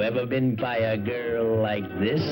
ever been by a girl like this?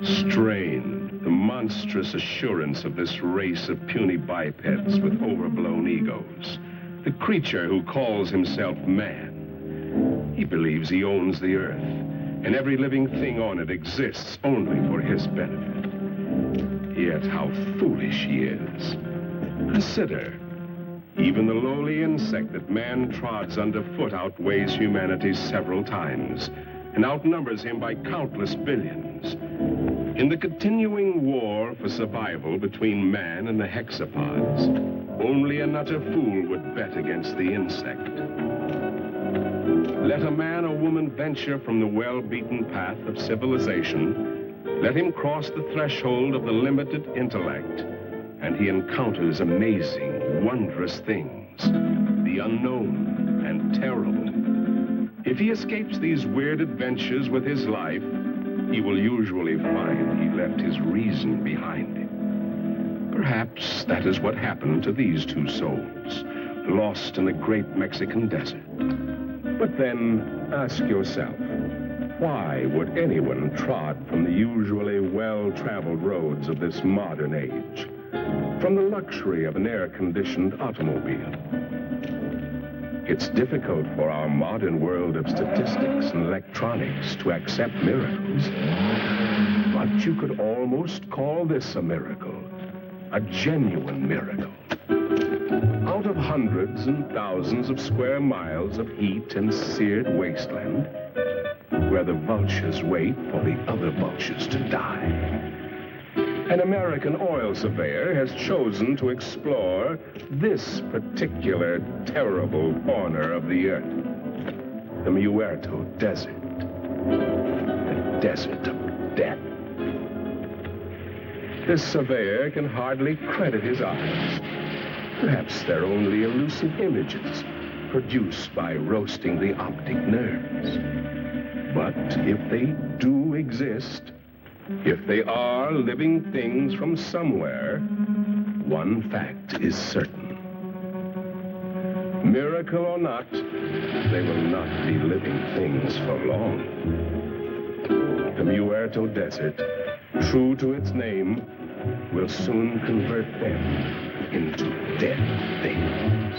Strain, the monstrous assurance of this race of puny bipeds with overblown egos. The creature who calls himself man. He believes he owns the earth, and every living thing on it exists only for his benefit. Yet how foolish he is. Consider, even the lowly insect that man trods underfoot outweighs humanity several times, and outnumbers him by countless billions. In the continuing war for survival between man and the hexapods, only an utter fool would bet against the insect. Let a man or woman venture from the well-beaten path of civilization, let him cross the threshold of the limited intellect, and he encounters amazing, wondrous things, the unknown and terrible. If he escapes these weird adventures with his life, he will usually find he left his reason behind him. Perhaps that is what happened to these two souls, lost in the great Mexican desert. But then, ask yourself, why would anyone trod from the usually well-traveled roads of this modern age, from the luxury of an air-conditioned automobile? It's difficult for our modern world of statistics and electronics to accept miracles. But you could almost call this a miracle, a genuine miracle. Out of hundreds and thousands of square miles of heat and seared wasteland, where the vultures wait for the other vultures to die, an American oil surveyor has chosen to explore this particular terrible corner of the earth, the Muerto Desert, the desert of death. This surveyor can hardly credit his eyes. Perhaps they're only elusive images produced by roasting the optic nerves. But if they do exist, if they are living things from somewhere, one fact is certain. Miracle or not, they will not be living things for long. The Muerto Desert, true to its name, will soon convert them into dead things.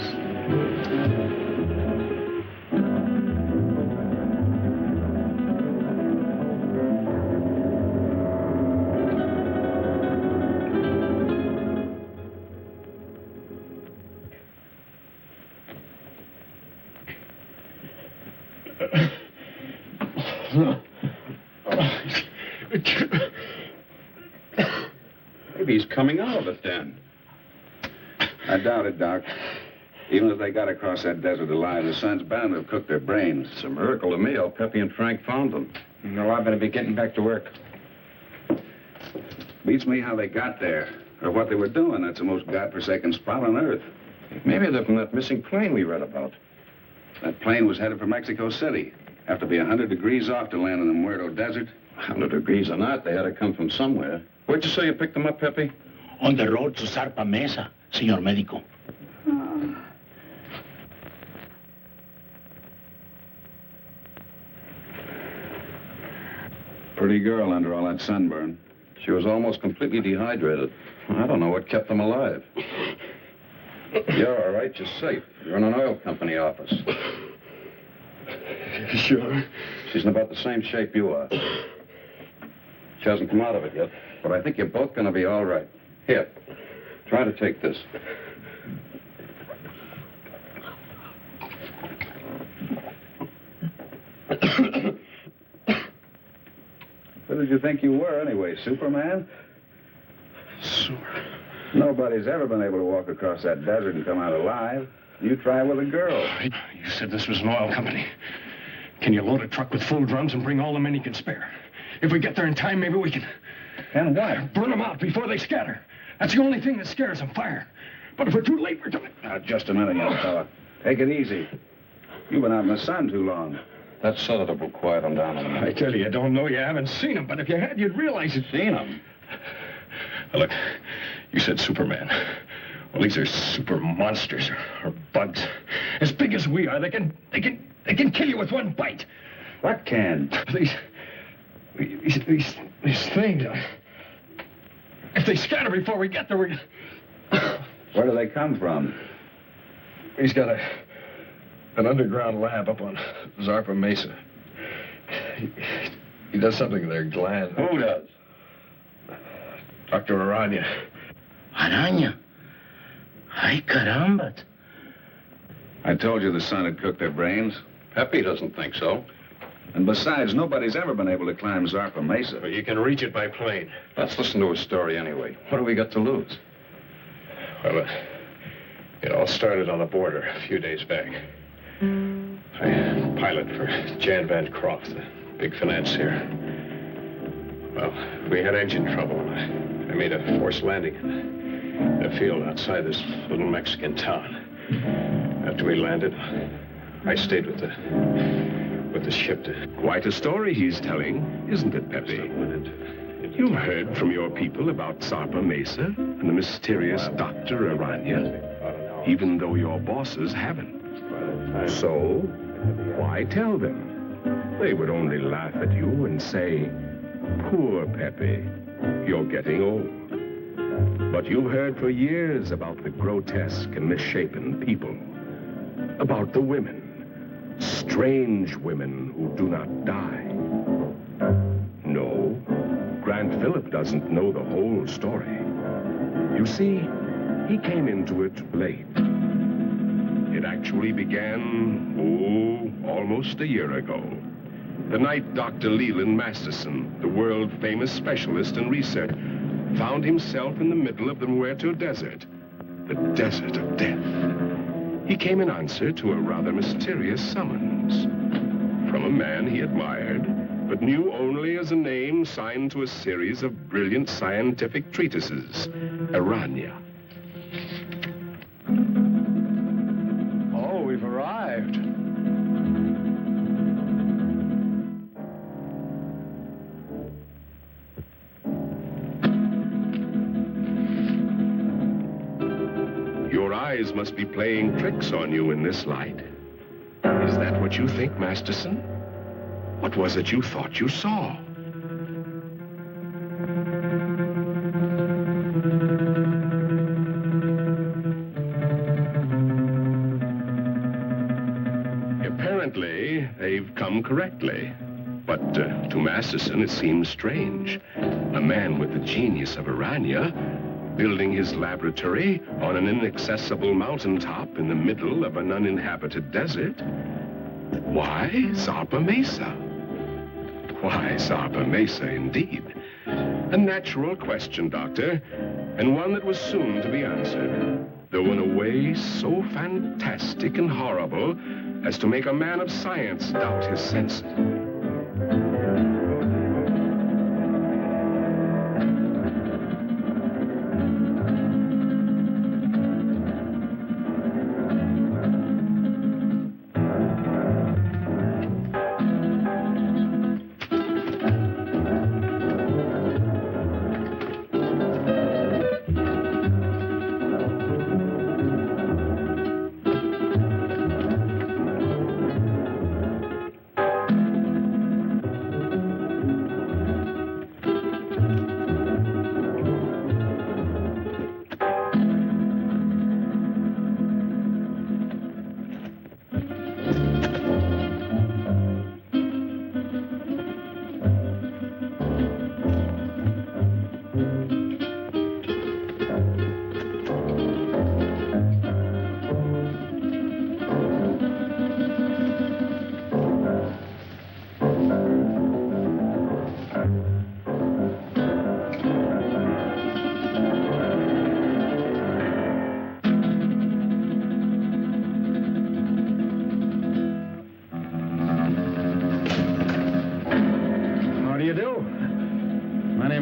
Maybe he's coming out of it then. I doubt it, Doc. Even if they got across that desert alive, the sun's bound to have cooked their brains. It's a miracle to me how Pepe and Frank found them. No, I better be getting back to work. Beats me how they got there, or what they were doing. That's the most godforsaken spot on Earth. Maybe they're from that missing plane we read about. That plane was headed for Mexico City. Have to be 100 degrees off to land in the Muerto Desert. 100 degrees or not, they had to come from somewhere. Where'd you say you picked them up, Pepe? On the road to Zarpa Mesa, señor médico. Pretty girl under all that sunburn. She was almost completely dehydrated. I don't know what kept them alive. You're all right. You're safe. You're in an oil company office. Sure. She's in about the same shape you are. She hasn't come out of it yet, but I think you're both going to be all right. Here, try to take this. Who did you think you were, anyway, Superman? Nobody's ever been able to walk across that desert and come out alive. You try with a girl. You said this was an oil company. Can you load a truck with full drums and bring all the men you can spare? If we get there in time, maybe we can... And what? Burn them out before they scatter. That's the only thing that scares them, fire. But if we're too late, we're done. Now, just a minute, young fella. Take it easy. You've been out in the sun too long. That sedative will quiet them down a minute. I tell you don't know. You haven't seen them, but if you had, you'd realize it. Seen them? Now, look, you said Superman. Well, these are super monsters or bugs. As big as we are, they can kill you with one bite. What can? These things. If they scatter before we get there, we... Where do they come from? He's got an underground lab up on Zarpa Mesa. He does something to their gland. Who does? Dr. Arana. Arana? Ay, caramba. I told you the sun had cooked their brains. Pepe doesn't think so. And besides, nobody's ever been able to climb Zarpa Mesa. Well, you can reach it by plane. Let's listen to his story anyway. What do we got to lose? Well, it all started on the border a few days back. I pilot for Jan Van Croft, the big financier. Well, we had engine trouble. I made a forced landing in a field outside this little Mexican town. After we landed, I stayed with the ship to... Quite a story he's telling, isn't it, Pepe? You've heard from your people about Zarpa Mesa and the mysterious Dr. Arana, even though your bosses haven't. So, why tell them? They would only laugh at you and say, poor Pepe, you're getting old. But you've heard for years about the grotesque and misshapen people, about the women, strange women who do not die. No, Grant Phillip doesn't know the whole story. You see, he came into it late. It actually began, almost a year ago. The night Dr. Leland Masterson, the world-famous specialist in research, found himself in the middle of the Muerto Desert, the desert of death. He came in answer to a rather mysterious summons from a man he admired, but knew only as a name signed to a series of brilliant scientific treatises, Arana. Oh, we've arrived. Your eyes must be playing tricks on you in this light. Is that what you think, Masterson? What was it you thought you saw? Apparently, they've come correctly. But to Masterson, it seems strange. A man with the genius of Arana building his laboratory on an inaccessible mountaintop in the middle of an uninhabited desert. Why Zarpa Mesa? Why Zarpa Mesa, indeed? A natural question, Doctor, and one that was soon to be answered, though in a way so fantastic and horrible as to make a man of science doubt his senses.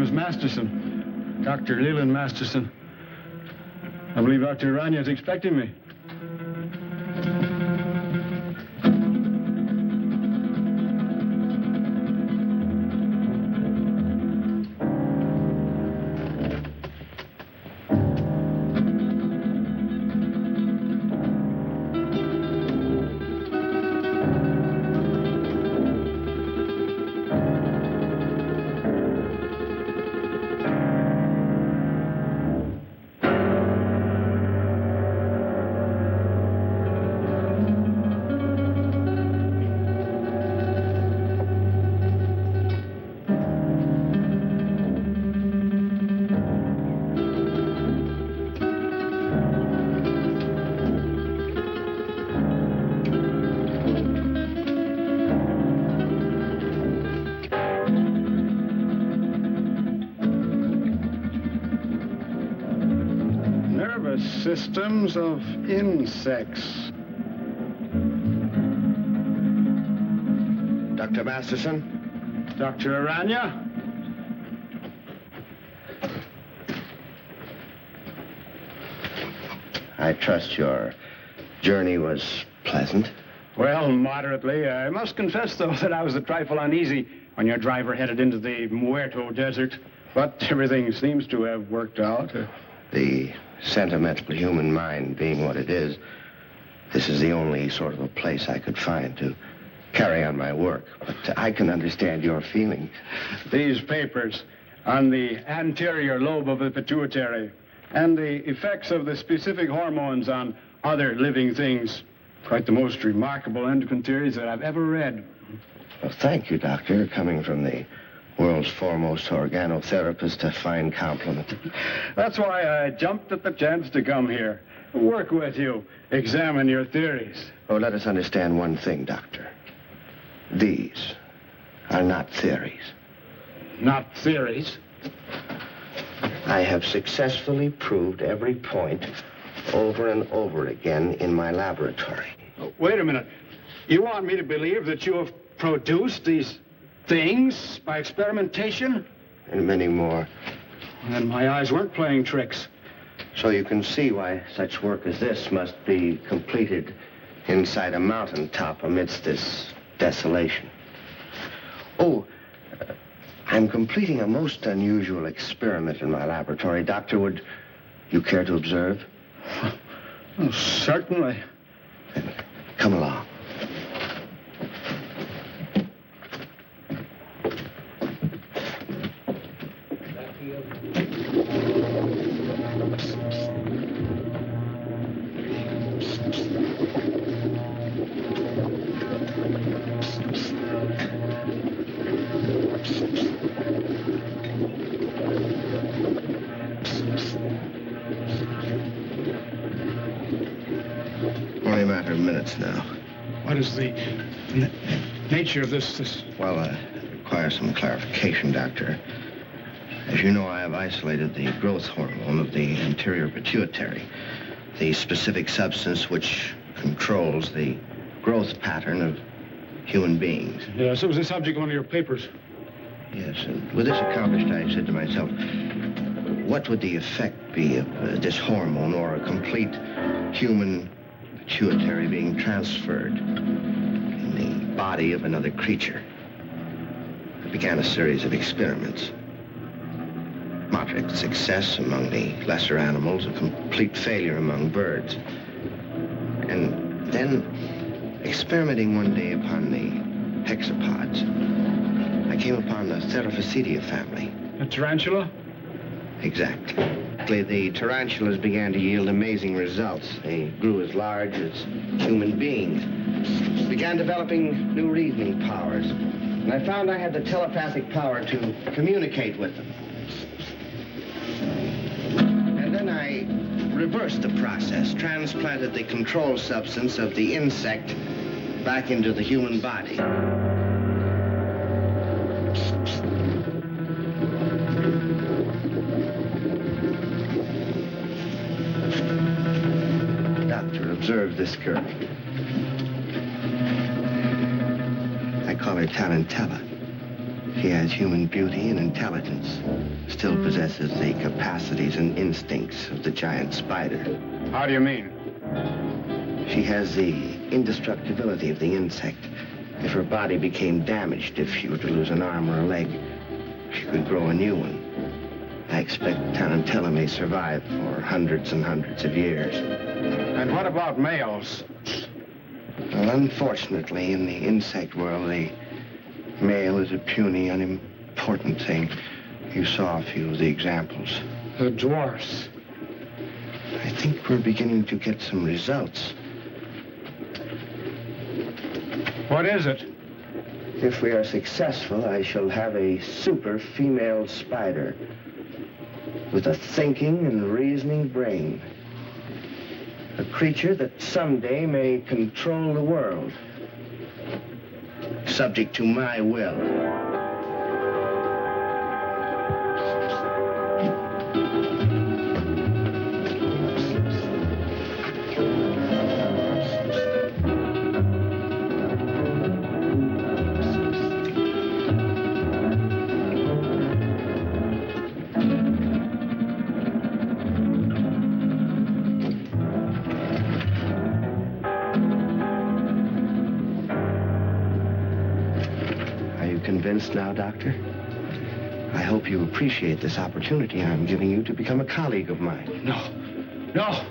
name is Masterson. Dr. Leland Masterson. I believe Dr. Arana is expecting me. Systems of insects. Dr. Masterson? Dr. Arana? I trust your journey was pleasant. Well, moderately. I must confess, though, that I was a trifle uneasy when your driver headed into the Muerto Desert. But everything seems to have worked out. The sentimental human mind being what it is, this is the only sort of a place I could find to carry on my work. But I can understand your feelings. These papers on the anterior lobe of the pituitary and the effects of the specific hormones on other living things. Quite the most remarkable endocrine theories that I've ever read. Well, thank you, Doctor. Coming from the world's foremost organotherapist, a fine compliment. That's why I jumped at the chance to come here. Work with you. Examine your theories. Oh, let us understand one thing, Doctor. These are not theories. Not theories? I have successfully proved every point over and over again in my laboratory. Oh, wait a minute. You want me to believe that you have produced these things by experimentation? And many more. And my eyes weren't playing tricks. So you can see why such work as this must be completed inside a mountaintop amidst this desolation. Oh, I'm completing a most unusual experiment in my laboratory. Doctor, would you care to observe? Oh, certainly. Then come along. Only a matter of minutes now. What is the nature of this? Well, it requires some clarification, Doctor. As you know, I have isolated the growth hormone of the anterior pituitary, the specific substance which controls the growth pattern of human beings. Yes, it was the subject of one of your papers. Yes, and with this accomplished, I said to myself, what would the effect be of this hormone or a complete human pituitary being transferred in the body of another creature? I began a series of experiments. Moderate success among the lesser animals, a complete failure among birds. And then, experimenting one day upon the hexapods, I came upon the Theraphocedia family. A tarantula? Exactly. The tarantulas began to yield amazing results. They grew as large as human beings, began developing new reasoning powers. And I found I had the telepathic power to communicate with them. And then I reversed the process, transplanted the control substance of the insect back into the human body. Doctor, observe this girl. I call her Tarantella. She has human beauty and intelligence, still possesses the capacities and instincts of the giant spider. How do you mean? She has the indestructibility of the insect. If her body became damaged, if she were to lose an arm or a leg, she could grow a new one. I expect Tarantella may survive for hundreds and hundreds of years. And what about males? Well, unfortunately, in the insect world, the male is a puny, unimportant thing. You saw a few of the examples. The dwarfs. I think we're beginning to get some results. What is it? If we are successful, I shall have a super female spider with a thinking and reasoning brain. A creature that someday may control the world, subject to my will. Convinced now, Doctor? I hope you appreciate this opportunity I'm giving you to become a colleague of mine. No.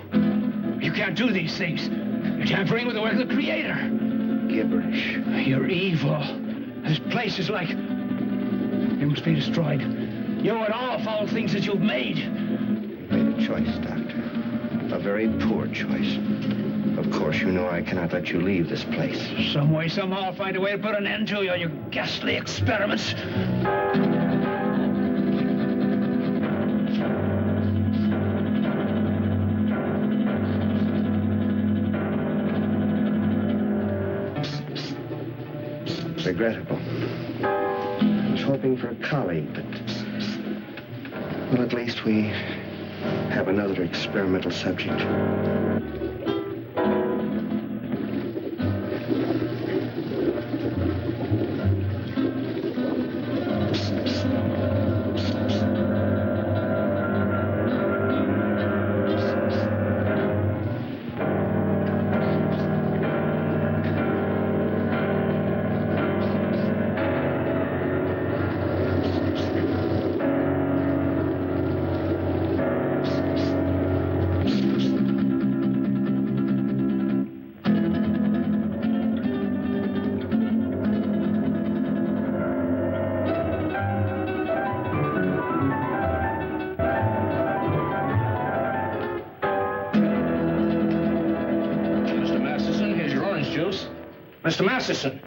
You can't do these things. You're tampering with the work of the Creator. Gibberish. You're evil. This place is like... It must be destroyed. You and all foul things that you've made. You made a choice, Doctor. A very poor choice. Of course, you know I cannot let you leave this place. Some way, somehow, I'll find a way to put an end to you and your ghastly experiments. Regrettable. I was hoping for a colleague, but... Well, at least we have another experimental subject. Mr. Masterson.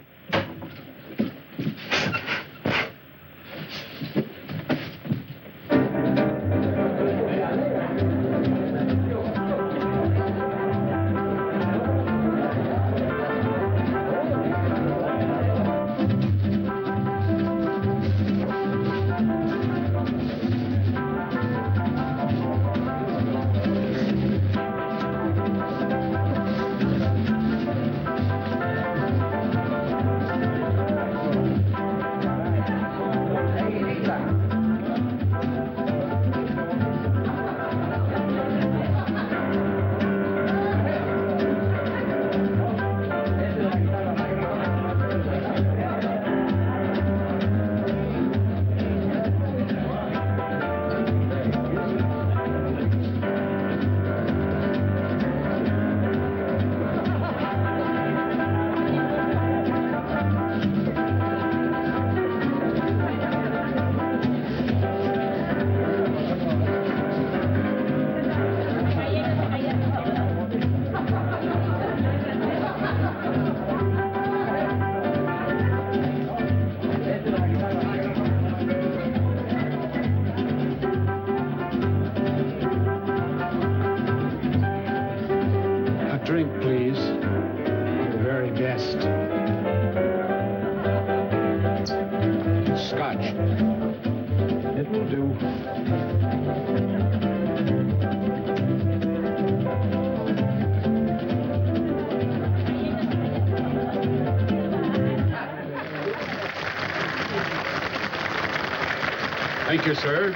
Thank you, sir.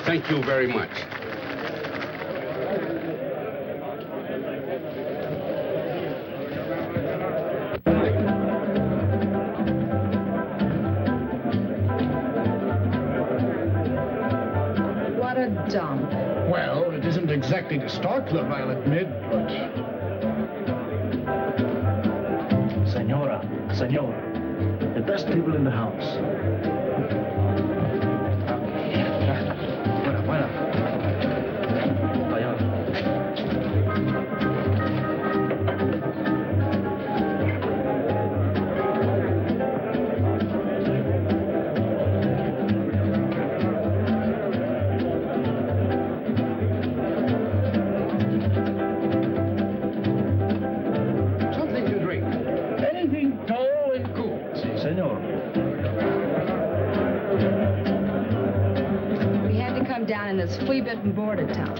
Thank you very much. What a dump. Well, it isn't exactly the Star Club, I'll admit, but... Senora, the best people in the house. Something to drink. Anything tall and cool. Si, senor. We had to come down in this flea-bitten border town.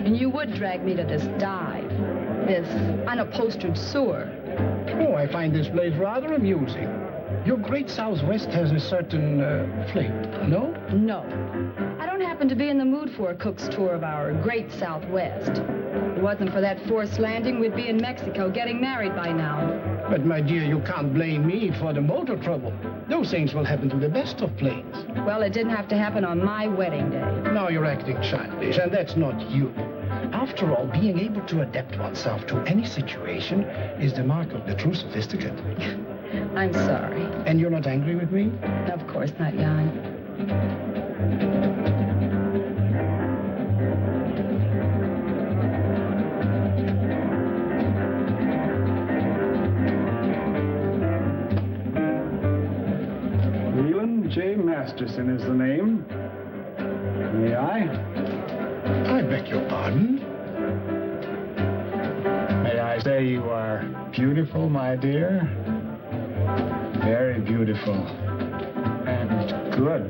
And you would drag me to this dive, this unupholstered sewer. Oh, I find this place rather amusing. Your great Southwest has a certain flavor, no? No. I don't happen to be in the mood for a cook's tour of our great Southwest. If it wasn't for that forced landing, we'd be in Mexico getting married by now. But, my dear, you can't blame me for the motor trouble. Those things will happen to the best of planes. Well, it didn't have to happen on my wedding day. Now you're acting childish, and that's not you. After all, being able to adapt oneself to any situation is the mark of the true sophisticate. I'm sorry. And you're not angry with me? Of course not, Jan. Leland J. Masterson is the name. May I? I beg your pardon? May I say you are beautiful, my dear? Very beautiful. And good.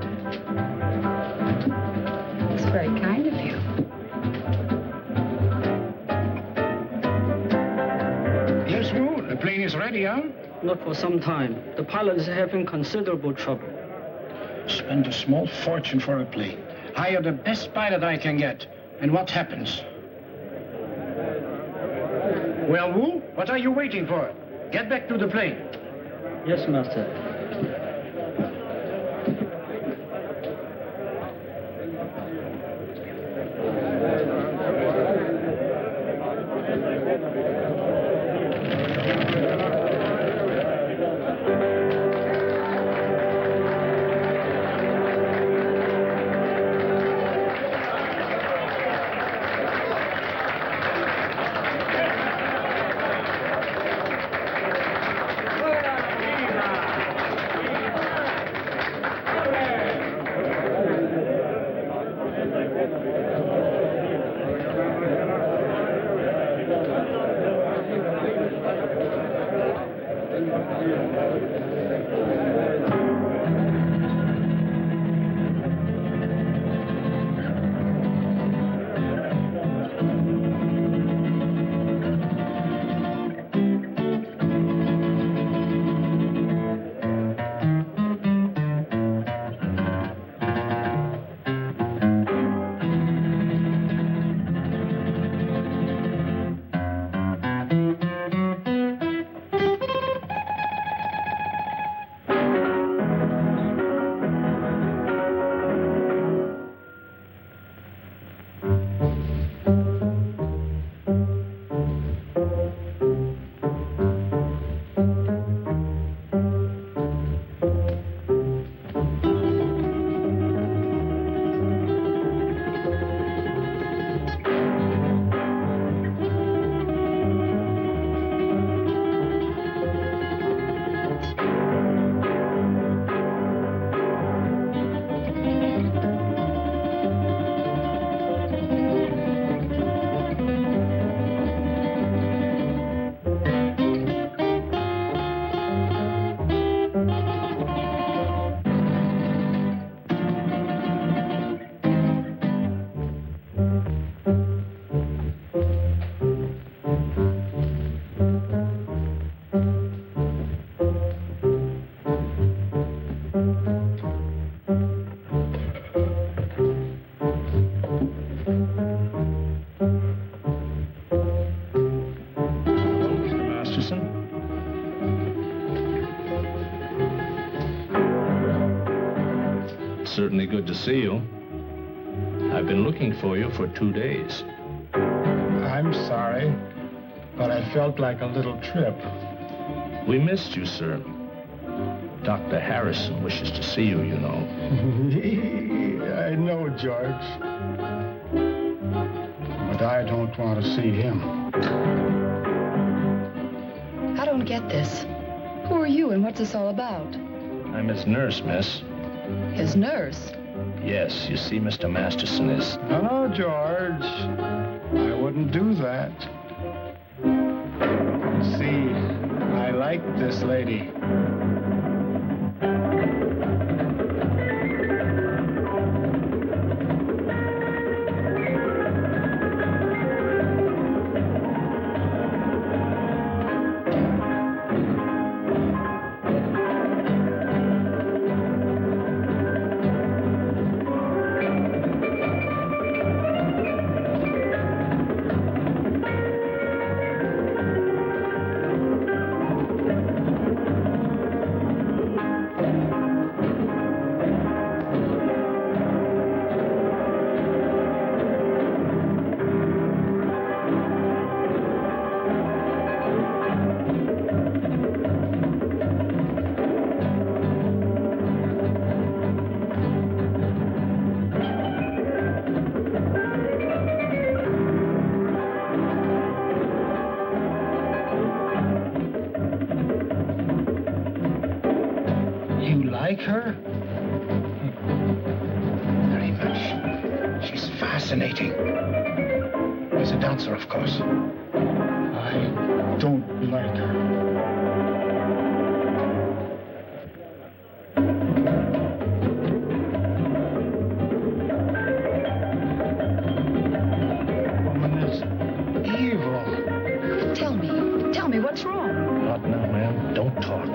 It's very kind of you. Yes, Moon. The plane is ready, huh? Not for some time. The pilot is having considerable trouble. Spend a small fortune for a plane. Hire the best pilot I can get. And what happens? Well, Wu, what are you waiting for? Get back to the plane. Yes, master. certainly good to see you. I've been looking for you for 2 days. I'm sorry, but I felt like a little trip. We missed you, sir. Dr. Harrison wishes to see you, you know. I know, George. But I don't want to see him. I don't get this. Who are you and what's this all about? I'm his nurse, miss. His nurse? Yes, you see, Mr. Masterson is... No, George. I wouldn't do that. See, I like this lady. Like her? Very much. She's fascinating. As a dancer, of course. I don't like her. Woman is evil. Tell me what's wrong? Not now, ma'am. Don't talk.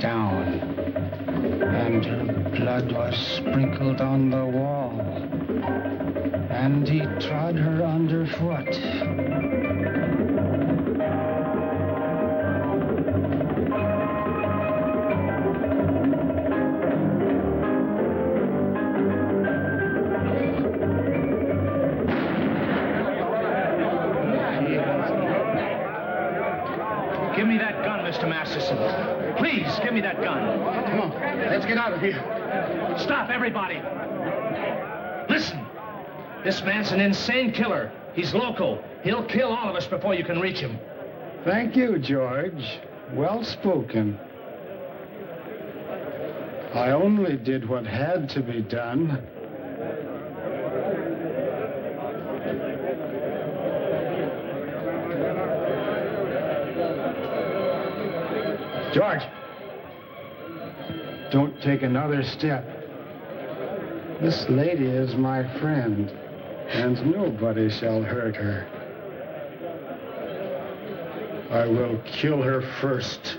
Down, and her blood was sprinkled on the wall, and he trod her underfoot. Give me that gun, Mr. Masterson. Please, give me that gun. Come on, let's get out of here. Stop, everybody. Listen. This man's an insane killer. He's local. He'll kill all of us before you can reach him. Thank you, George. Well spoken. I only did what had to be done. George, don't take another step. This lady is my friend, and nobody shall hurt her. I will kill her first.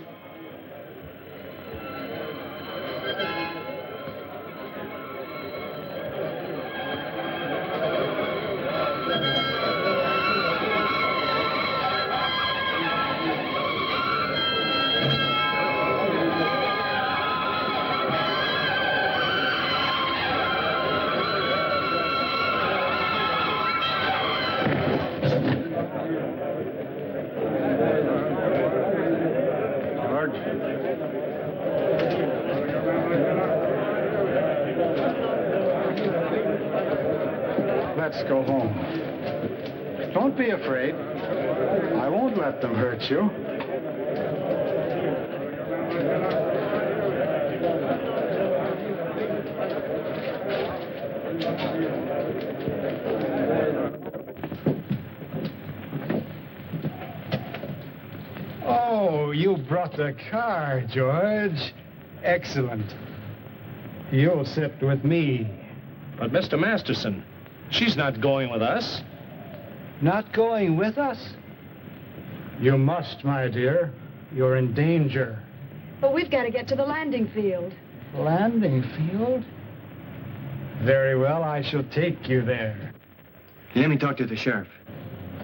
Let's go home. Don't be afraid. I won't let them hurt you. Oh, you brought the car, George. Excellent. You'll sit with me. But, Mr. Masterson, she's not going with us. Not going with us? You must, my dear. You're in danger. But we've got to get to the landing field. Landing field? Very well, I shall take you there. Let me talk to the sheriff.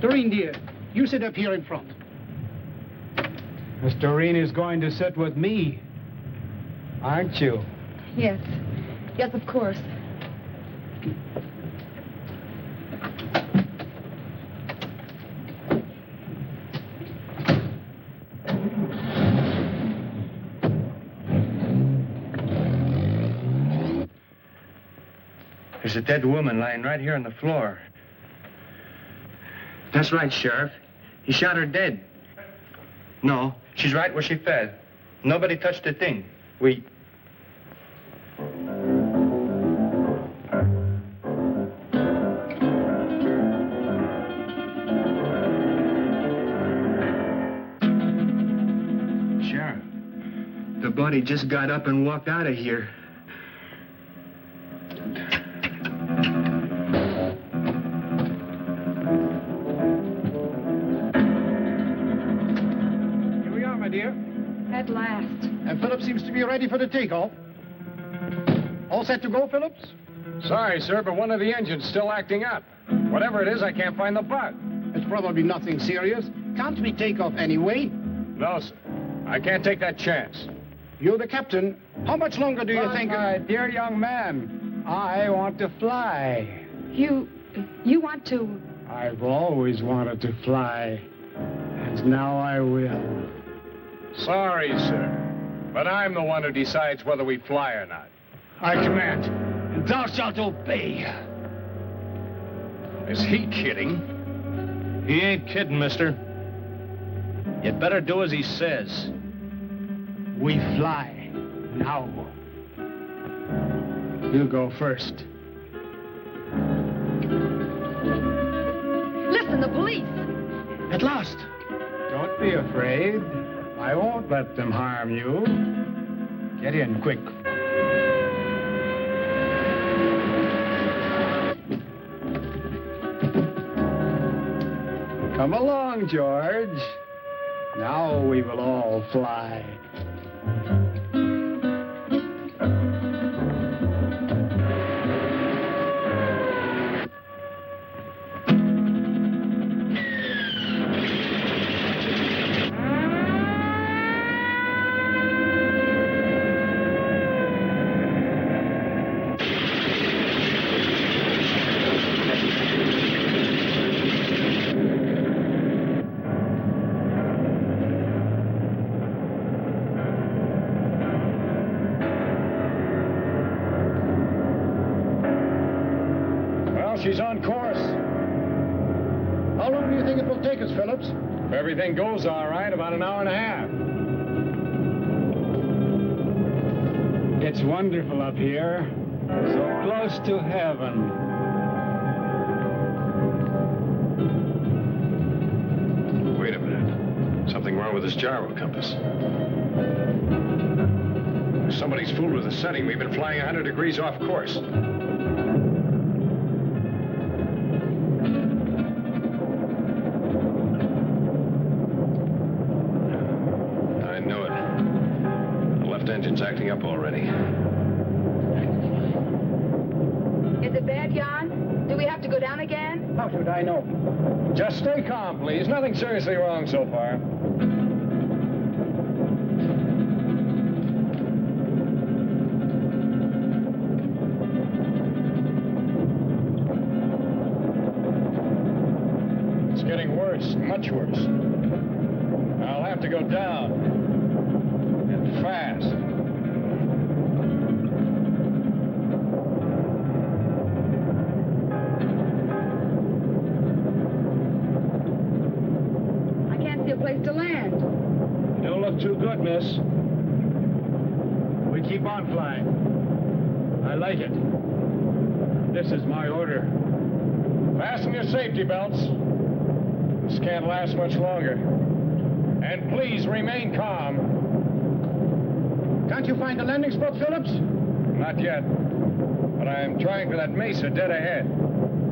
Doreen, dear, you sit up here in front. Miss Doreen is going to sit with me, aren't you? Yes. Yes, of course. There's a dead woman lying right here on the floor. That's right, Sheriff. He shot her dead. No, she's right where she fell. Nobody touched a thing. Sheriff, the body just got up and walked out of here. At last. And Phillips seems to be ready for the takeoff. All set to go, Phillips? Sorry, sir, but one of the engines still acting up. Whatever it is, I can't find the bug. It's probably nothing serious. Can't we take off anyway? No, sir. I can't take that chance. You're the captain. How much longer do you think... My dear young man, I want to fly. You want to... I've always wanted to fly. And now I will. Sorry, sir, but I'm the one who decides whether we fly or not. I command, and thou shalt obey. Is he kidding? He ain't kidding, mister. You'd better do as he says. We fly now. You go first. Listen, the police! At last. Don't be afraid. I won't let them harm you. Get in, quick. Come along, George. Now we will all fly. She's on course. How long do you think it will take us, Phillips? If everything goes all right, about an hour and a half. It's wonderful up here. So close to heaven. Wait a minute. Something wrong with this gyro compass. Somebody's fooled with the setting. We've been flying 100 degrees off course. Engine's acting up already. Is it bad, Jan? Do we have to go down again? How should I know? Just stay calm, please. Nothing seriously wrong so far. It's getting worse, much worse. I'll have to go down. And fast. Place to land. Don't look too good, miss. We keep on flying. I like it. This is my order. Fasten your safety belts. This can't last much longer. And please remain calm. Can't you find a landing spot, Phillips? Not yet. But I am trying for that mesa dead ahead.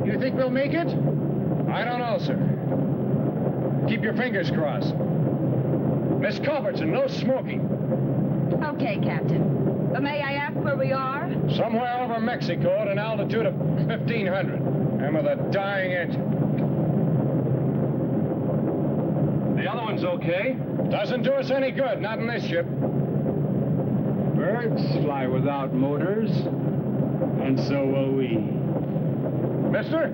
You think we'll make it? I don't know, sir. Keep your fingers crossed. Miss Culbertson, no smoking. Okay, Captain. But may I ask where we are? Somewhere over Mexico at an altitude of 1,500. And with a dying engine. The other one's okay. Doesn't do us any good, not in this ship. Birds fly without motors, and so will we. Mister,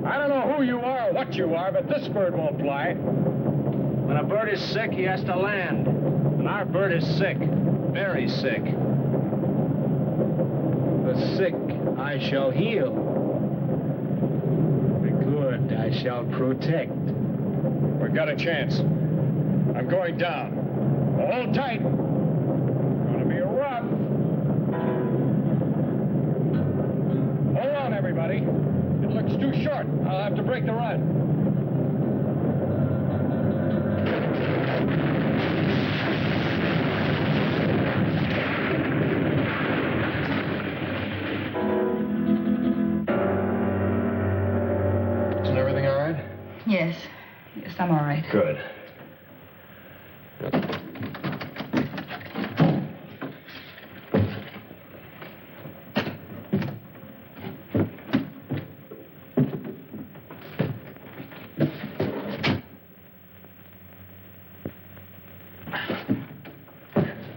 I don't know who you are or what you are, but this bird won't fly. When a bird is sick, he has to land. And our bird is sick. Very sick. The sick I shall heal. The good I shall protect. We've got a chance. I'm going down. Hold tight. Gonna be rough. Hold on, everybody. It looks too short. I'll have to break the run. Isn't everything all right? Yes. Yes, I'm all right. Good.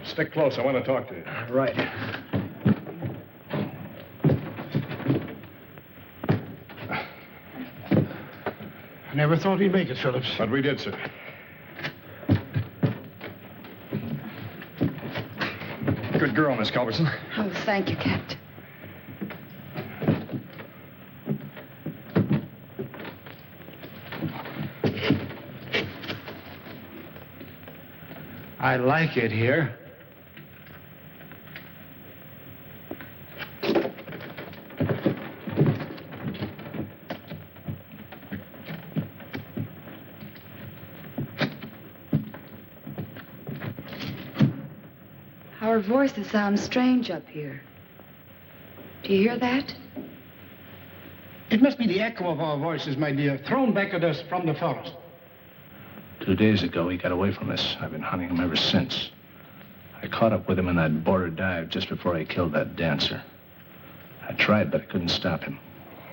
Stick close. I want to talk to you. Right. I never thought he'd make it, Phillips. But we did, sir. Good girl, Miss Culbertson. Oh, thank you, Captain. I like it here. Our voices sound strange up here. Do you hear that? It must be the echo of our voices, my dear, thrown back at us from the forest. 2 days ago, he got away from us. I've been hunting him ever since. I caught up with him in that border dive just before I killed that dancer. I tried, but I couldn't stop him.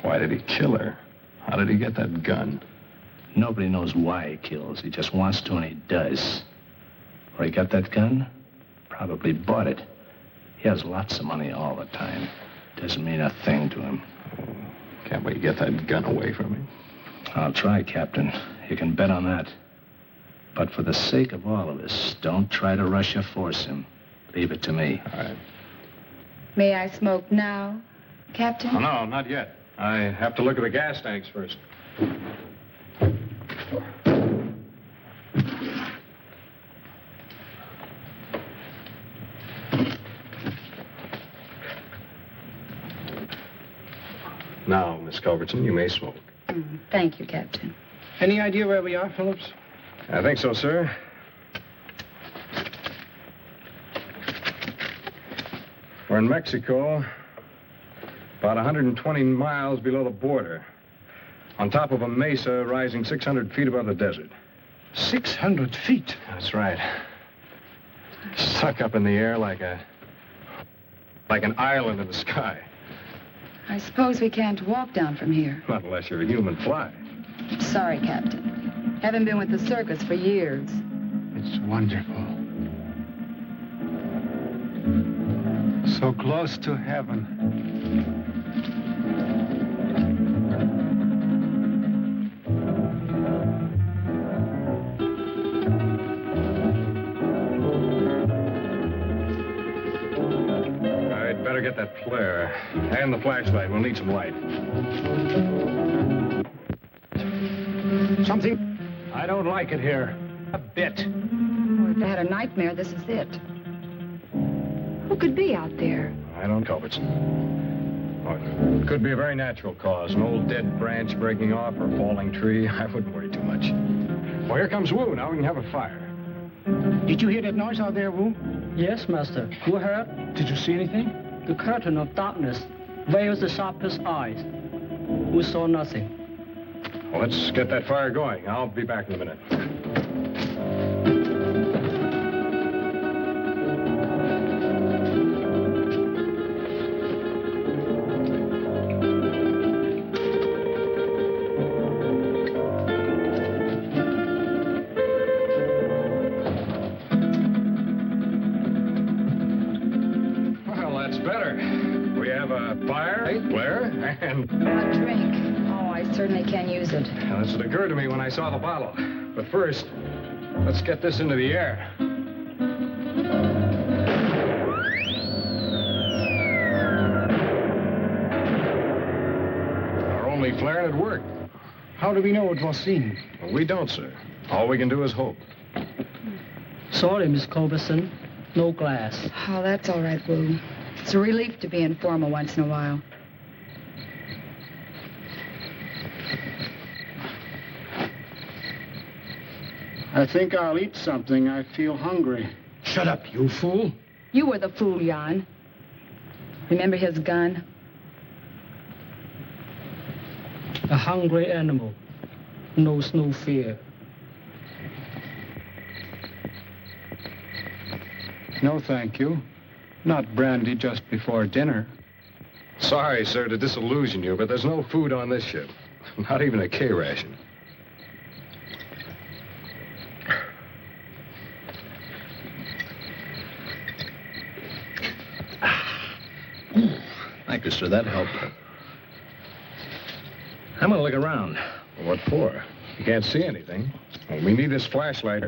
Why did he kill her? How did he get that gun? Nobody knows why he kills. He just wants to, and he does. Where he got that gun? Probably bought it. He has lots of money all the time. Doesn't mean a thing to him. Can't we get that gun away from him? I'll try, Captain. You can bet on that. But for the sake of all of us, don't try to rush or force him. Leave it to me. All right. May I smoke now, Captain? Oh, no, not yet. I have to look at the gas tanks first. Now, Miss Culbertson, you may smoke. Thank you, Captain. Any idea where we are, Phillips? I think so, sir. We're in Mexico, about 120 miles below the border, on top of a mesa rising 600 feet above the desert. 600 feet? That's right. Stuck up in the air like an island in the sky. I suppose we can't walk down from here. Not unless you're a human fly. Sorry, Captain. Haven't been with the circus for years. It's wonderful. So close to heaven. I'd better get that flare. And the flashlight. We'll need some light. Something? I don't like it here. A bit. Oh, if I had a nightmare, this is it. Who could be out there? I don't, Culbertson. Oh, it could be a very natural cause. An old dead branch breaking off or a falling tree. I wouldn't worry too much. Well, here comes Wu. Now we can have a fire. Did you hear that noise out there, Wu? Yes, Master. You heard? Did you see anything? The curtain of darkness veils the sharpest eyes. We saw nothing. Well, let's get that fire going. I'll be back in a minute. that fire, Blair, and... A drink. Oh, I certainly can use it. Well, that's what occurred to me when I saw the bottle. But first, let's get this into the air. Our only flare and it worked. How do we know it was seen? Well, we don't, sir. All we can do is hope. Sorry, Miss Culberson. No glass. Oh, that's all right, Wu. It's a relief to be informal once in a while. I think I'll eat something. I feel hungry. Shut up, you fool. You were the fool, Jan. Remember his gun? A hungry animal knows no fear. No, thank you. Not brandy just before dinner. Sorry, sir, to disillusion you, but there's no food on this ship. Not even a K ration. Thank you, sir. That helped. I'm gonna look around. What for? You can't see anything. Well, we need this flashlight.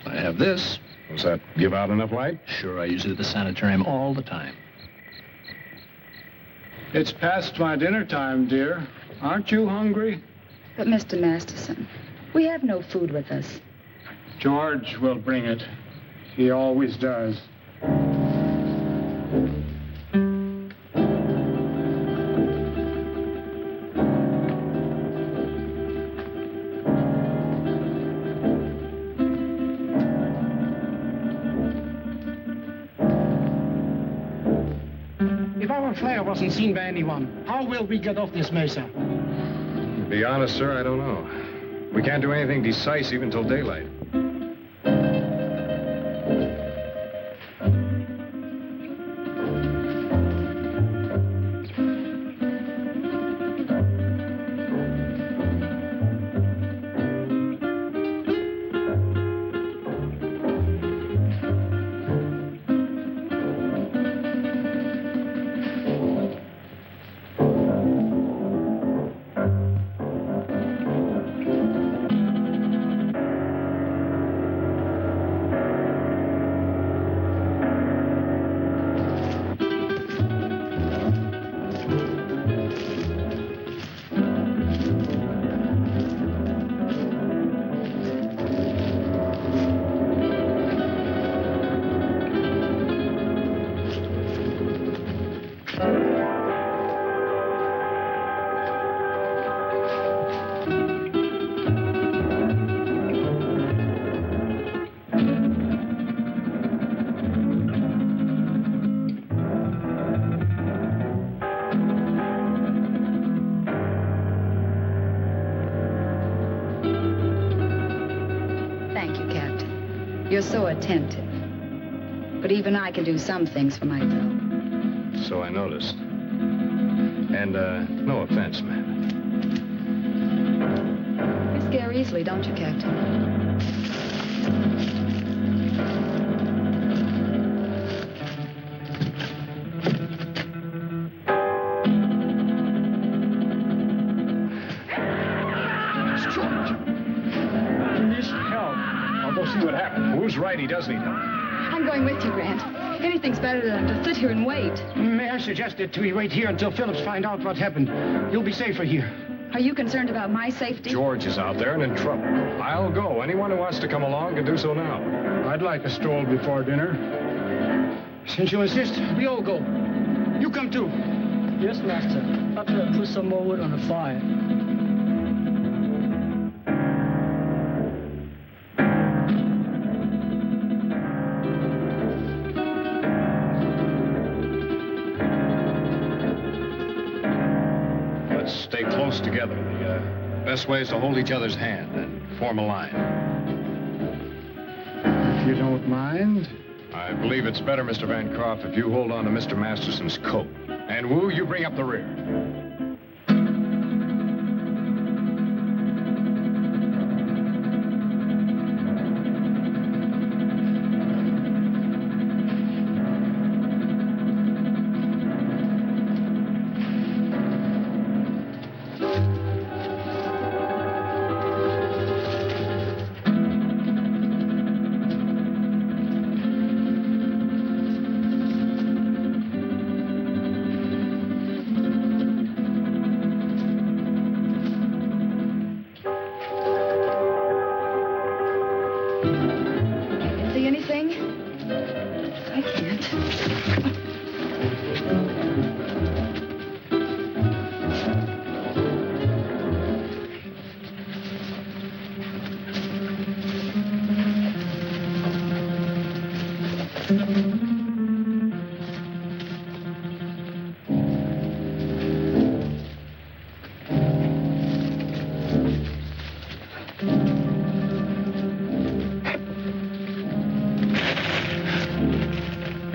I have this. Does that give out enough light? Sure, I use it at the sanitarium all the time. It's past my dinner time, dear. Aren't you hungry? But, Mr. Masterson, we have no food with us. George will bring it. He always does. Flare wasn't seen by anyone. How will we get off this mesa? To be honest, sir, I don't know. We can't do anything decisive until daylight. You're so attentive. But even I can do some things for myself. So I noticed. And, no offense, ma'am. You scare easily, don't you, Captain? See what happened. Who's right? He does need help. I'm going with you, Grant. Anything's better than to sit here and wait. May I suggest that we wait here until Phillips find out what happened? You'll be safer here. Are you concerned about my safety? George is out there and in trouble. I'll go. Anyone who wants to come along can do so now. I'd like a stroll before dinner. Since you insist, we all go. You come too. Yes, Master. After I put some more wood on the fire. Stay close together. The best way is to hold each other's hand and form a line. If you don't mind. I believe it's better, Mr. Bancroft, if you hold on to Mr. Masterson's coat. And Wu, you bring up the rear.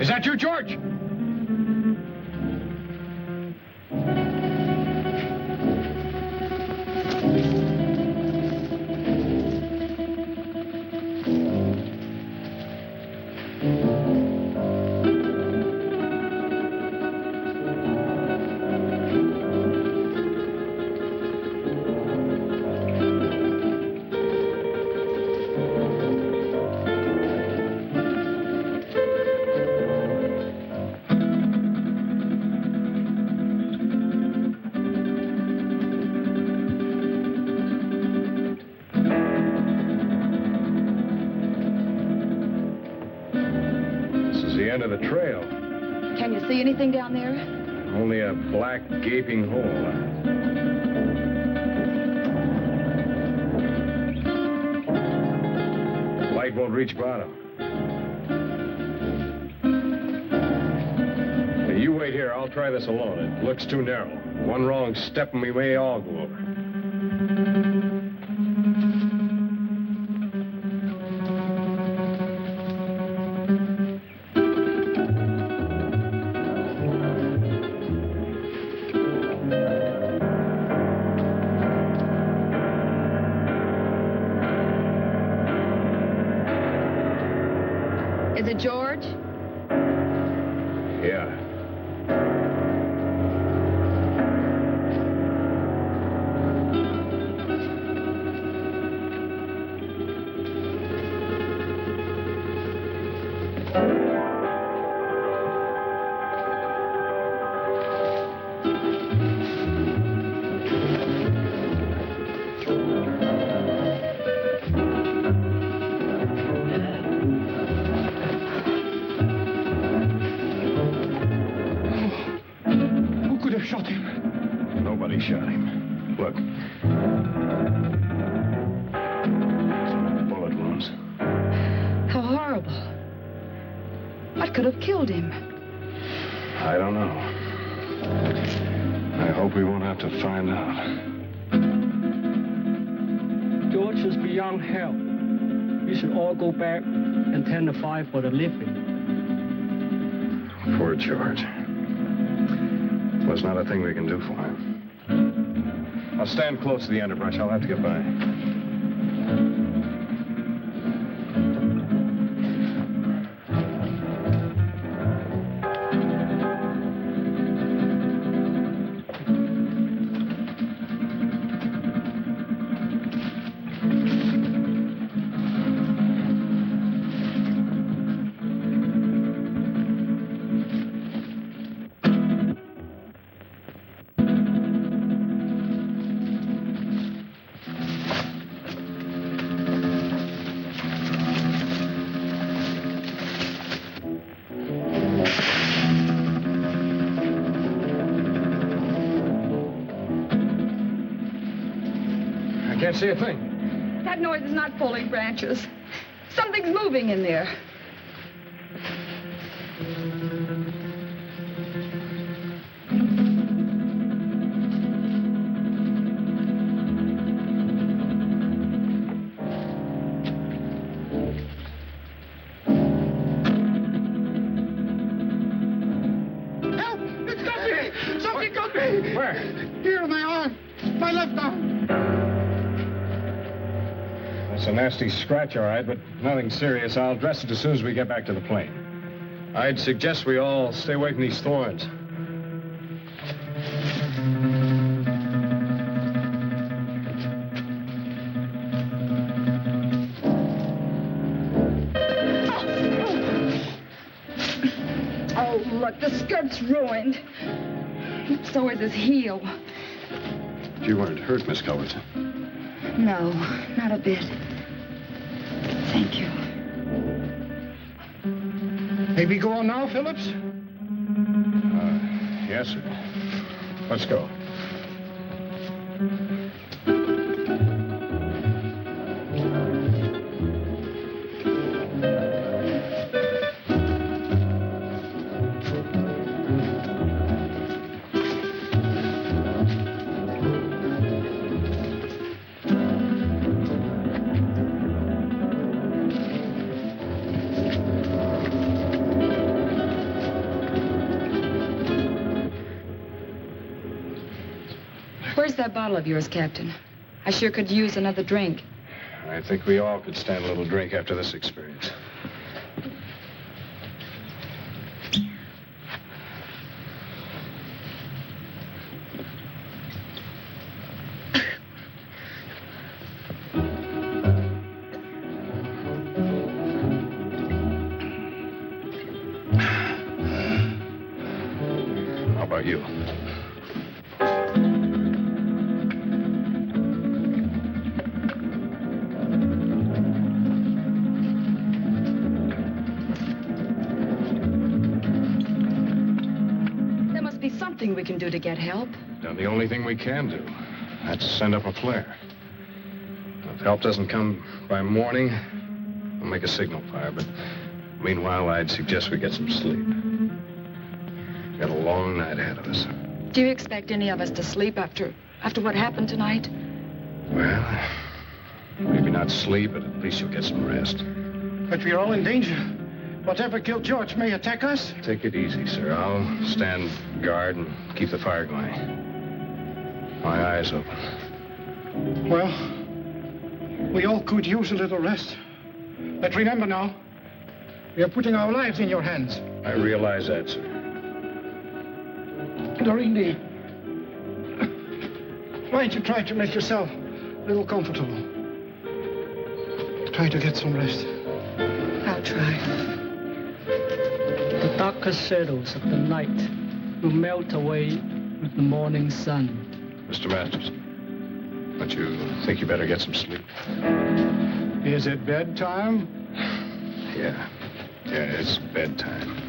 Is that you, George? End of the trail. Can you see anything down there? Only a black, gaping hole. Light won't reach bottom. Hey, you wait here. I'll try this alone. It looks too narrow. One wrong step and we may all go over. Is it George? Yeah. Shot him. Nobody shot him. Look. Bullet wounds. How horrible. What could have killed him? I don't know. I hope we won't have to find out. George is beyond help. We should all go back and tend to fight for the living. Poor George. There's not a thing we can do for him. I'll stand close to the underbrush. I'll have to get by. Can't see a thing. That noise is not falling branches. Something's moving in there. Help! It's got me! Something got me! Where? Here in my arm. My left arm. That's a nasty scratch, all right, but nothing serious. I'll dress it as soon as we get back to the plane. I'd suggest we all stay away from these thorns. Oh, look, the skirt's ruined. So is his heel. You weren't hurt, Miss Culverton. No, not a bit. Thank you. May we go on now, Phillips? Yes, sir. Let's go. Where's that bottle of yours, Captain? I sure could use another drink. I think we all could stand a little drink after this experience. How about you? Something we can do to get help. Done the only thing we can do. That's send up a flare. If help doesn't come by morning, we'll make a signal fire. But meanwhile, I'd suggest we get some sleep. We've got a long night ahead of us. Do you expect any of us to sleep after what happened tonight? Well, maybe not sleep, but at least you'll get some rest. But we're all in danger. Whatever killed George may attack us. Take it easy, sir. I'll stand guard and keep the fire going. My eyes open. Well, we all could use a little rest. But remember now, we are putting our lives in your hands. I realize that, sir. Doreen, why don't you try to make yourself a little comfortable? Try to get some rest. I'll try. The darkest shadows of the night will melt away with the morning sun. Mr. Masters, don't you think you better get some sleep? Is it bedtime? Yeah, it's bedtime.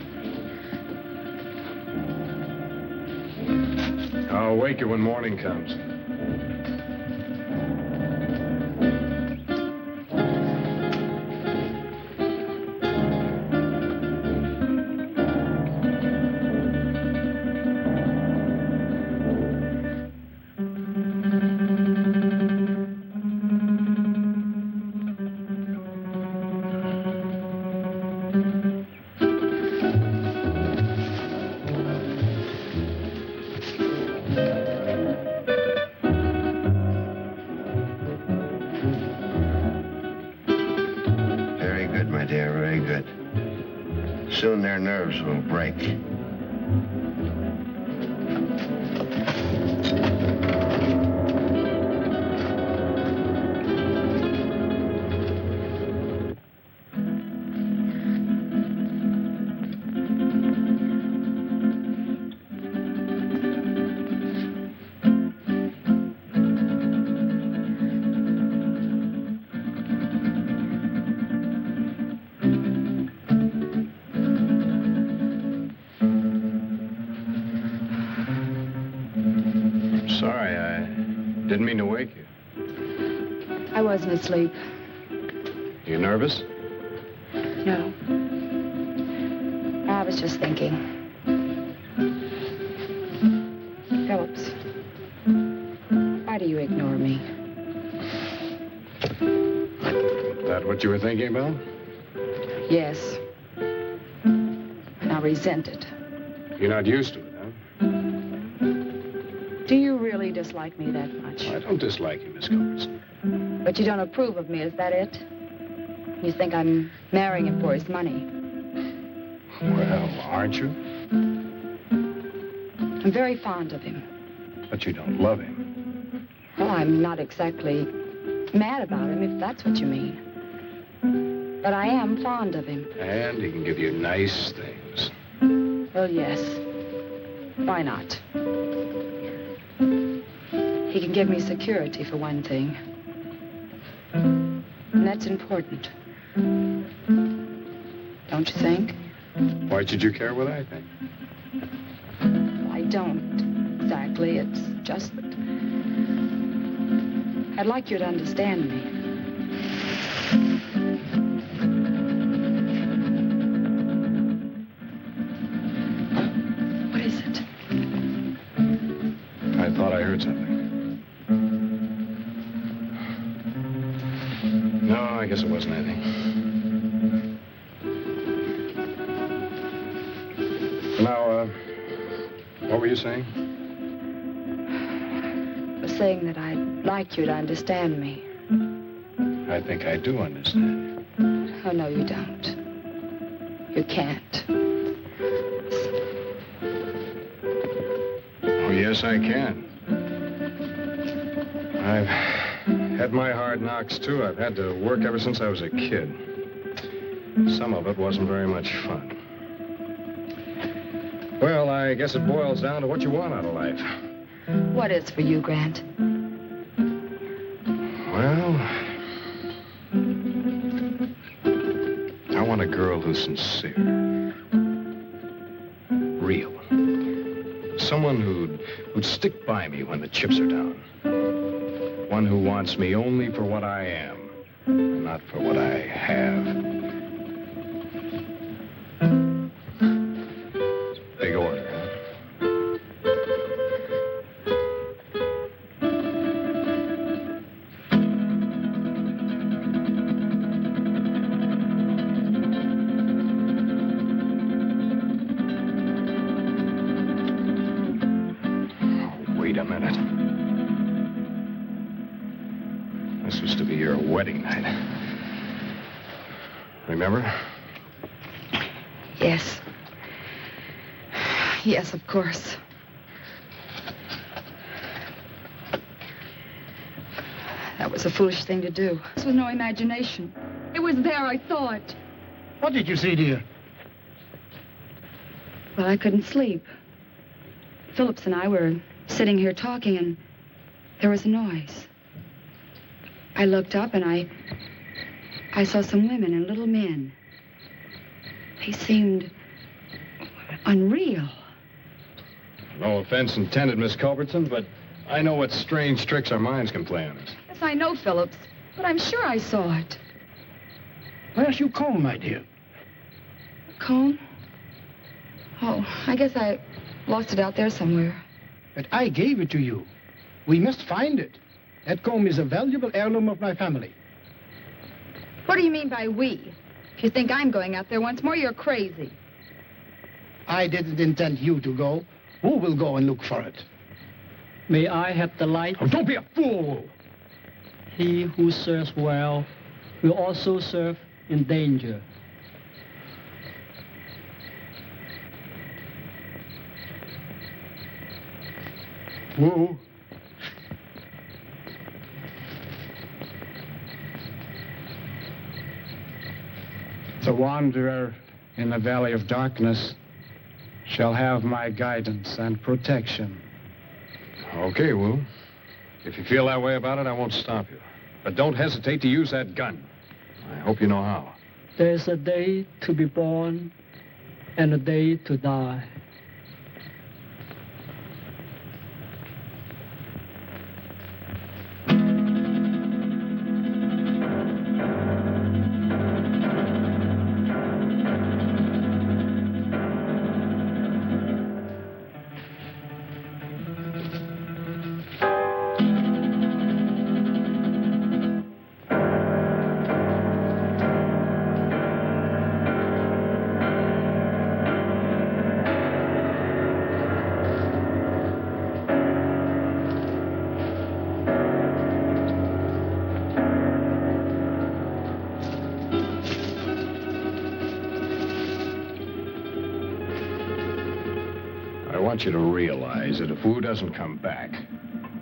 I'll wake you when morning comes. Soon their nerves will break. Didn't mean to wake you. I wasn't asleep. You nervous? No. I was just thinking. Phillips, why do you ignore me? Is that what you were thinking about? Yes. And I resent it. You're not used to it, huh? Do you really dislike me that much? I don't dislike you, Miss Culbertson. But you don't approve of me, is that it? You think I'm marrying him for his money? Well, aren't you? I'm very fond of him. But you don't love him. Well, I'm not exactly mad about him, if that's what you mean. But I am fond of him. And he can give you nice things. Well, yes. Why not? He can give me security, for one thing. And that's important. Don't you think? Why should you care what I think? I don't exactly. It's just that I'd like you to understand me. What is it? I thought I heard something. No, I guess it wasn't anything. Now, what were you saying? I was saying that I'd like you to understand me. I think I do understand. Oh, no, you don't. You can't. Oh, yes, I can. I've had my hard knocks, too. I've had to work ever since I was a kid. Some of it wasn't very much fun. Well, I guess it boils down to what you want out of life. What is for you, Grant? Well, I want a girl who's sincere. Real. Someone who'd stick by me when the chips are down. One who wants me only for what I am, not for what I have. Big order, huh? Oh, wait a minute. This was to be your wedding night. Remember? Yes. Yes, of course. That was a foolish thing to do. This was no imagination. It was there, I saw it. What did you see, dear? Well, I couldn't sleep. Phillips and I were sitting here talking, and there was a noise. I looked up, and I saw some women and little men. They seemed unreal. No offense intended, Miss Culbertson, but I know what strange tricks our minds can play on us. Yes, I know, Phillips, but I'm sure I saw it. Where's your comb, my dear? Comb? Oh, I guess I lost it out there somewhere. But I gave it to you. We must find it. That comb is a valuable heirloom of my family. What do you mean by we? If you think I'm going out there once more, you're crazy. I didn't intend you to go. Who will go and look for it? May I have the light? Oh, don't be a fool! He who serves well will also serve in danger. Who? The wanderer in the valley of darkness shall have my guidance and protection. Okay, Wu. If you feel that way about it, I won't stop you. But don't hesitate to use that gun. I hope you know how. There's a day to be born and a day to die. I want you to realize that if Wu doesn't come back,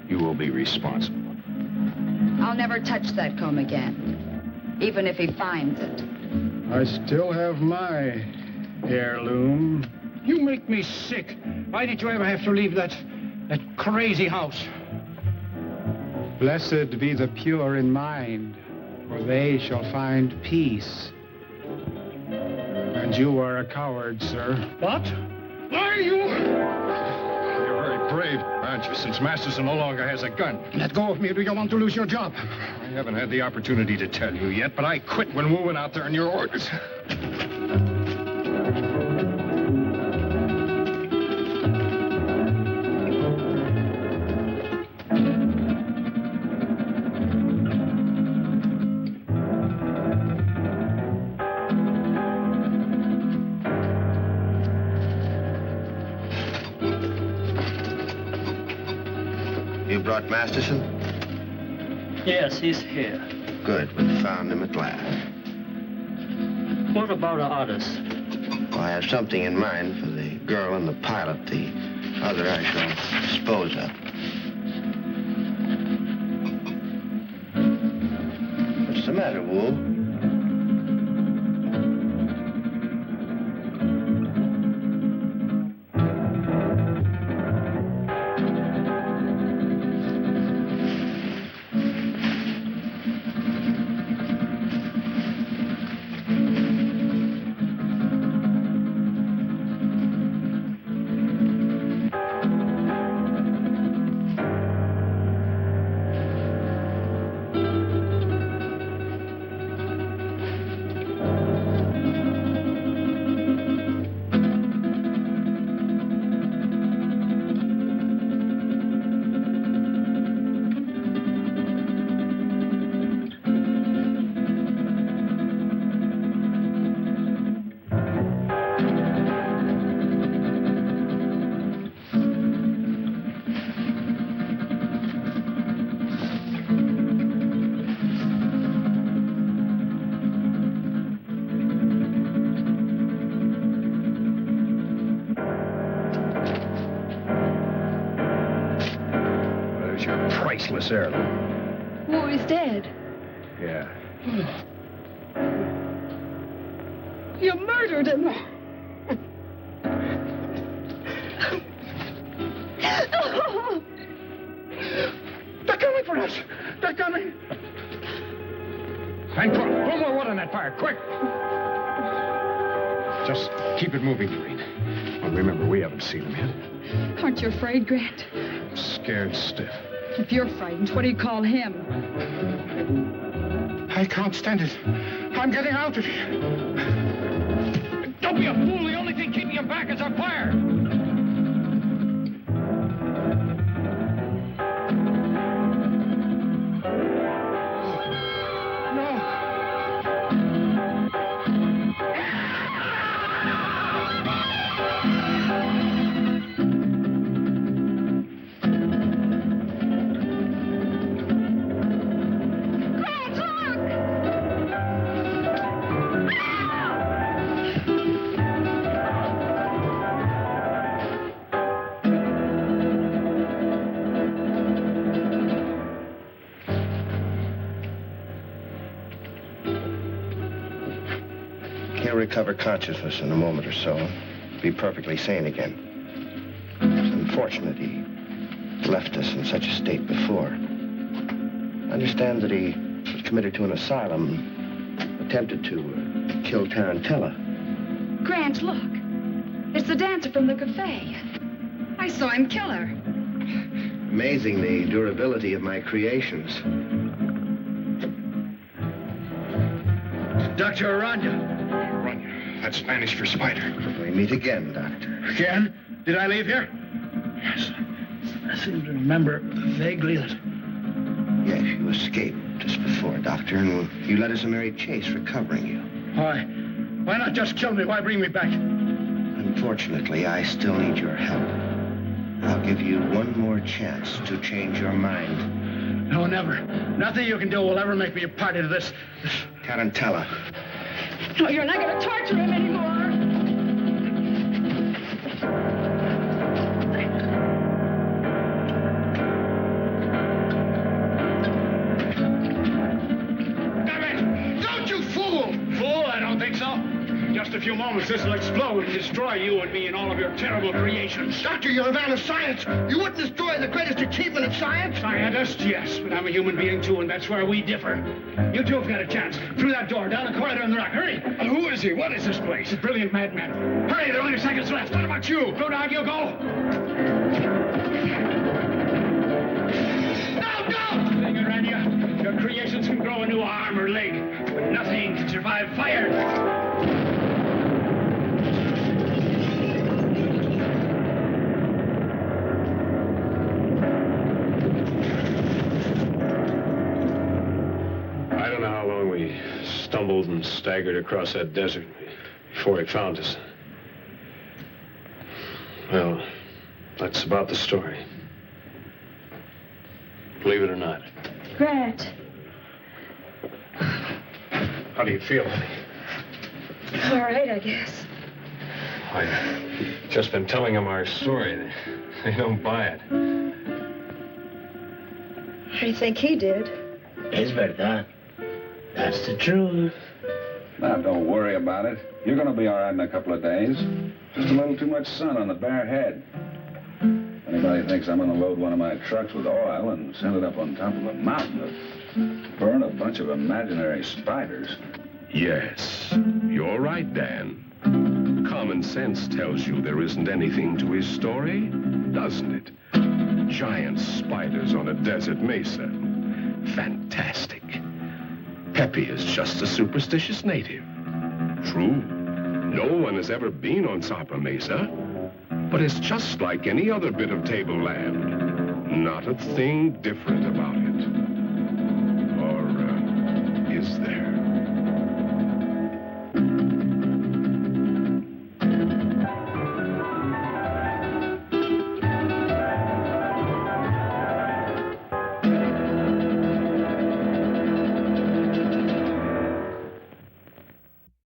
you will be responsible. I'll never touch that comb again, even if he finds it. I still have my heirloom. You make me sick. Why did you ever have to leave that crazy house? Blessed be the pure in mind, for they shall find peace. And means you are a coward, sir. What? Why are you? You're very brave, aren't you, since Masterson no longer has a gun? Let go of me, or do you want to lose your job? I haven't had the opportunity to tell you yet, but I quit when we went out there on your orders. You brought Masterson? Yes, he's here. Good, we found him at last. What about the others? Well, I have something in mind for the girl and the pilot. The other I shall dispose of. What's the matter, Wool? Priceless heirloom. Oh, he's dead. Yeah. You murdered him. They're coming for us. They're coming. And put more wood on that fire, quick! Just keep it moving, Doreen. Well, remember, we haven't seen him yet. Aren't you afraid, Grant? I'm scared stiff. If you're frightened, what do you call him? I can't stand it. I'm getting out of here. Don't be a fool. The only thing keeping you back is our fire. He'll recover consciousness in a moment or so. Be perfectly sane again. It's unfortunate he left us in such a state before. I understand that he was committed to an asylum, attempted to kill Tarantella. Grant, look. It's the dancer from the cafe. I saw him kill her. Amazing the durability of my creations. Dr. Arana. Arana. That's Spanish for spider. We meet again, Doctor. Again? Did I leave here? Yes. I seem to remember vaguely that... Yes, you escaped just before, Doctor, and you led us a merry chase recovering you. Why? Why not just kill me? Why bring me back? Unfortunately, I still need your help. I'll give you one more chance to change your mind. No, never. Nothing you can do will ever make me a party to this. Tarantella. No, you're not going to torture him anymore. Damn it! Don't you fool! Fool? I don't think so. Just a few few moments, this will explode and destroy you and me and all of your terrible creations. Doctor, you're a man of science. You wouldn't destroy the greatest achievement of science. Scientist, yes, but I'm a human being, too, and that's where we differ. You two have got a chance. Through that door, down the corridor in the rock. Hurry! And who is he? What is this place? A brilliant madman. Hurry, there are only seconds left. What about you? Go, dog, you go. No, don't! Thing, Arana. Your creations can grow a new arm or leg, but nothing can survive fire. I don't know how long we stumbled and staggered across that desert before he found us. Well, that's about the story. Believe it or not. Grant. How do you feel, honey? All right, I guess. I've just been telling them our story. They don't buy it. How do you think he did? Es verdad. That's the truth. Now, don't worry about it. You're going to be all right in a couple of days. Just a little too much sun on the bare head. If anybody thinks I'm going to load one of my trucks with oil and send it up on top of a mountain to burn a bunch of imaginary spiders. Yes, you're right, Dan. Common sense tells you there isn't anything to his story, doesn't it? Giant spiders on a desert mesa. Fantastic. Pepe is just a superstitious native. True, no one has ever been on Zarpa Mesa, but it's just like any other bit of tableland. Not a thing different about